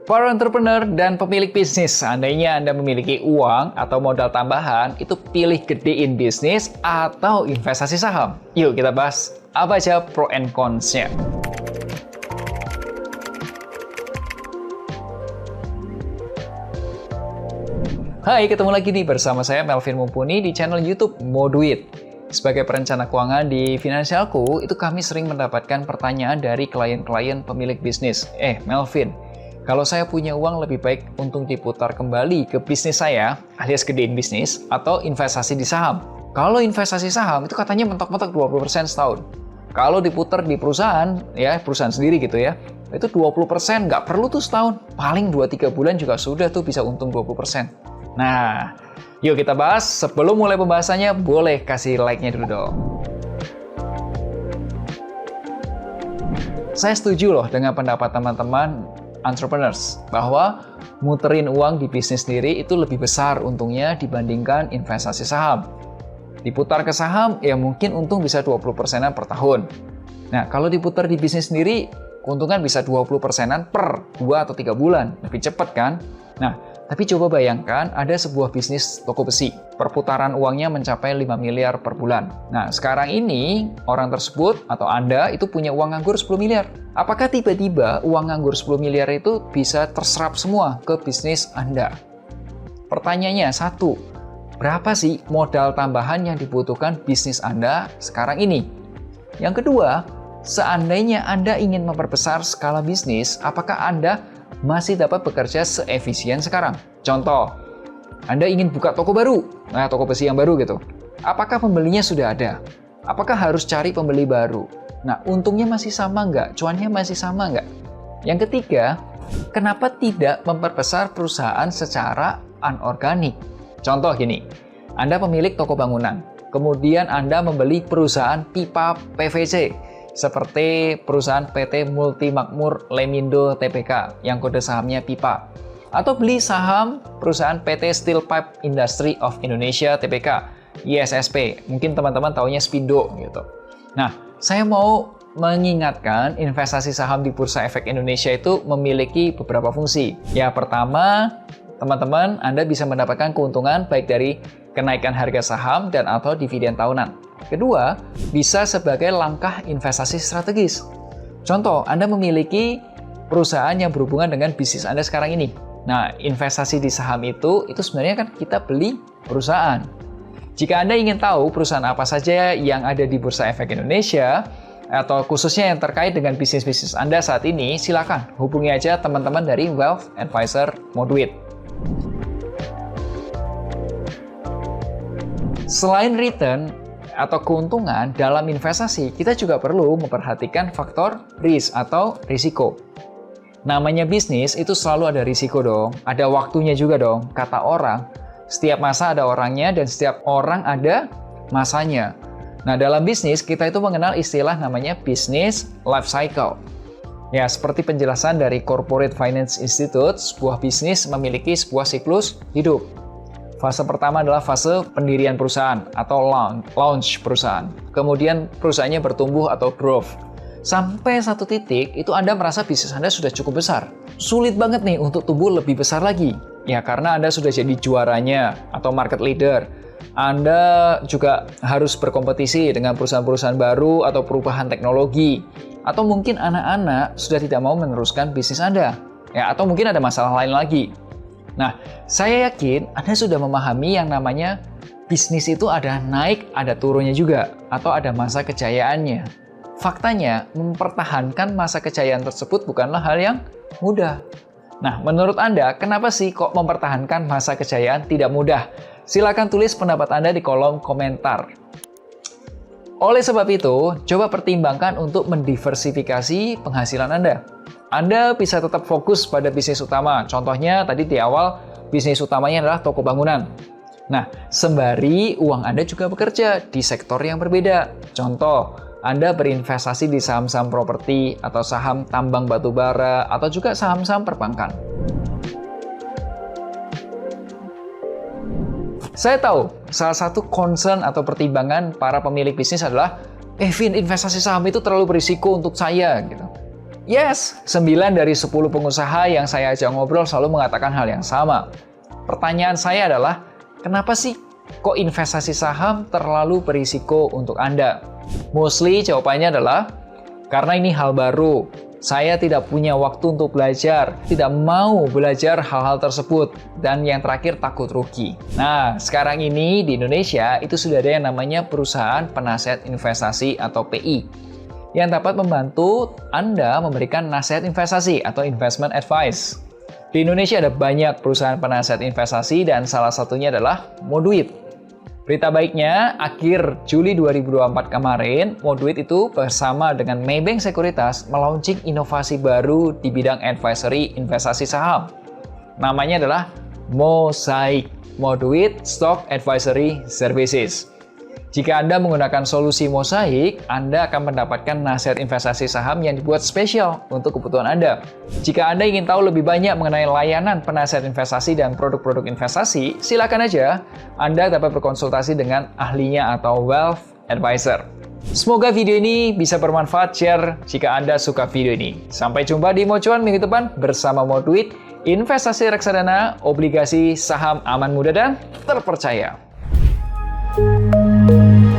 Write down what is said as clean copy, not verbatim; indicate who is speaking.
Speaker 1: Para entrepreneur dan pemilik bisnis, seandainya Anda memiliki uang atau modal tambahan, itu pilih gedein bisnis atau investasi saham. Yuk kita bahas apa aja pro and cons-nya. Hai, ketemu lagi nih bersama saya Melvin Mumpuni di channel YouTube Moduit. Sebagai perencana keuangan di Finansialku, itu kami sering mendapatkan pertanyaan dari klien-klien pemilik bisnis. Melvin, kalau saya punya uang lebih baik untuk diputar kembali ke bisnis saya, alias gedein bisnis, atau investasi di saham. Kalau investasi saham itu katanya mentok-mentok 20% setahun. Kalau diputar di perusahaan, ya perusahaan sendiri gitu ya, itu 20% nggak perlu tuh setahun. Paling 2-3 bulan juga sudah tuh bisa untung 20%. Nah, yuk kita bahas. Sebelum mulai pembahasannya, boleh kasih like-nya dulu dong. Saya setuju loh dengan pendapat teman-teman entrepreneurs bahwa muterin uang di bisnis sendiri itu lebih besar untungnya dibandingkan investasi saham. Diputar ke saham, ya mungkin untung bisa 20%-an per tahun. Nah, kalau diputar di bisnis sendiri, keuntungan bisa 20%-an per 2 atau 3 bulan. Lebih cepat kan? Nah, tapi coba bayangkan ada sebuah bisnis toko besi. Perputaran uangnya mencapai 5 miliar per bulan. Nah, sekarang ini orang tersebut atau Anda itu punya uang nganggur 10 miliar. Apakah tiba-tiba uang nganggur 10 miliar itu bisa terserap semua ke bisnis Anda? Pertanyaannya satu, berapa sih modal tambahan yang dibutuhkan bisnis Anda sekarang ini? Yang kedua, seandainya Anda ingin memperbesar skala bisnis, apakah Anda masih dapat bekerja seefisien sekarang? Contoh, Anda ingin buka toko baru, toko besi yang baru gitu. Apakah pembelinya sudah ada? Apakah harus cari pembeli baru? Nah, untungnya masih sama nggak? Cuannya masih sama nggak? Yang ketiga, kenapa tidak memperbesar perusahaan secara anorganik? Contoh gini, Anda pemilik toko bangunan, kemudian Anda membeli perusahaan pipa PVC, seperti perusahaan PT Multimakmur Lemindo Tbk yang kode sahamnya pipa, atau beli saham perusahaan PT Steel Pipe Industry of Indonesia Tbk, ISSP, mungkin teman-teman taunya Spindo gitu. Nah, saya mau mengingatkan investasi saham di Bursa Efek Indonesia itu memiliki beberapa fungsi. Ya, pertama, teman-teman Anda bisa mendapatkan keuntungan baik dari kenaikan harga saham dan atau dividen tahunan. Kedua, bisa sebagai langkah investasi strategis. Contoh, Anda memiliki perusahaan yang berhubungan dengan bisnis Anda sekarang ini. Nah, investasi di saham itu sebenarnya kan kita beli perusahaan. Jika Anda ingin tahu perusahaan apa saja yang ada di Bursa Efek Indonesia, atau khususnya yang terkait dengan bisnis-bisnis Anda saat ini, silakan hubungi aja teman-teman dari Wealth Advisor Moduit. Selain return atau keuntungan dalam investasi, kita juga perlu memperhatikan faktor risk atau risiko. Namanya bisnis itu selalu ada risiko dong, ada waktunya juga dong. Kata orang, setiap masa ada orangnya dan setiap orang ada masanya. Nah, dalam bisnis kita itu mengenal istilah namanya business life cycle. Ya, seperti penjelasan dari Corporate Finance Institute, sebuah bisnis memiliki sebuah siklus hidup. Fase pertama adalah fase pendirian perusahaan atau launch perusahaan. Kemudian perusahaannya bertumbuh atau growth. Sampai satu titik itu Anda merasa bisnis Anda sudah cukup besar. Sulit banget nih untuk tumbuh lebih besar lagi. Ya, karena Anda sudah jadi juaranya atau market leader. Anda juga harus berkompetisi dengan perusahaan-perusahaan baru atau perubahan teknologi. Atau mungkin anak-anak sudah tidak mau meneruskan bisnis Anda. Ya, atau mungkin ada masalah lain lagi. Nah, saya yakin Anda sudah memahami yang namanya bisnis itu ada naik, ada turunnya juga. Atau ada masa kejayaannya. Faktanya, mempertahankan masa kejayaan tersebut bukanlah hal yang mudah. Nah, menurut Anda, kenapa sih kok mempertahankan masa kejayaan tidak mudah? Silakan tulis pendapat Anda di kolom komentar. Oleh sebab itu, coba pertimbangkan untuk mendiversifikasi penghasilan Anda. Anda bisa tetap fokus pada bisnis utama. Contohnya, tadi di awal, bisnis utamanya adalah toko bangunan. Nah, sembari uang Anda juga bekerja di sektor yang berbeda. Contoh, Anda berinvestasi di saham-saham properti atau saham tambang batu bara atau juga saham-saham perbankan. Saya tahu salah satu concern atau pertimbangan para pemilik bisnis adalah, Vin, investasi saham itu terlalu berisiko untuk saya gitu. Yes, 9 dari 10 pengusaha yang saya ajak ngobrol selalu mengatakan hal yang sama. Pertanyaan saya adalah, kenapa sih kok investasi saham terlalu berisiko untuk Anda? Mostly jawabannya adalah, karena ini hal baru. Saya tidak punya waktu untuk belajar, tidak mau belajar hal-hal tersebut, dan yang terakhir takut rugi. Nah, sekarang ini di Indonesia itu sudah ada yang namanya perusahaan penasihat investasi atau PI, yang dapat membantu Anda memberikan nasihat investasi atau investment advice. Di Indonesia ada banyak perusahaan penasihat investasi dan salah satunya adalah Moduit. Berita baiknya, akhir Juli 2024 kemarin, Moduit itu bersama dengan Maybank Sekuritas melaunching inovasi baru di bidang advisory investasi saham. Namanya adalah Mosaic, Moduit Stock Advisory Services. Jika Anda menggunakan solusi Mosaic, Anda akan mendapatkan nasihat investasi saham yang dibuat spesial untuk kebutuhan Anda. Jika Anda ingin tahu lebih banyak mengenai layanan penasihat investasi dan produk-produk investasi, silakan aja Anda dapat berkonsultasi dengan ahlinya atau wealth advisor. Semoga video ini bisa bermanfaat. Share jika Anda suka video ini. Sampai jumpa di Mocuan minggu depan bersama Moduit, investasi reksadana, obligasi, saham aman, mudah, dan terpercaya. Thank you.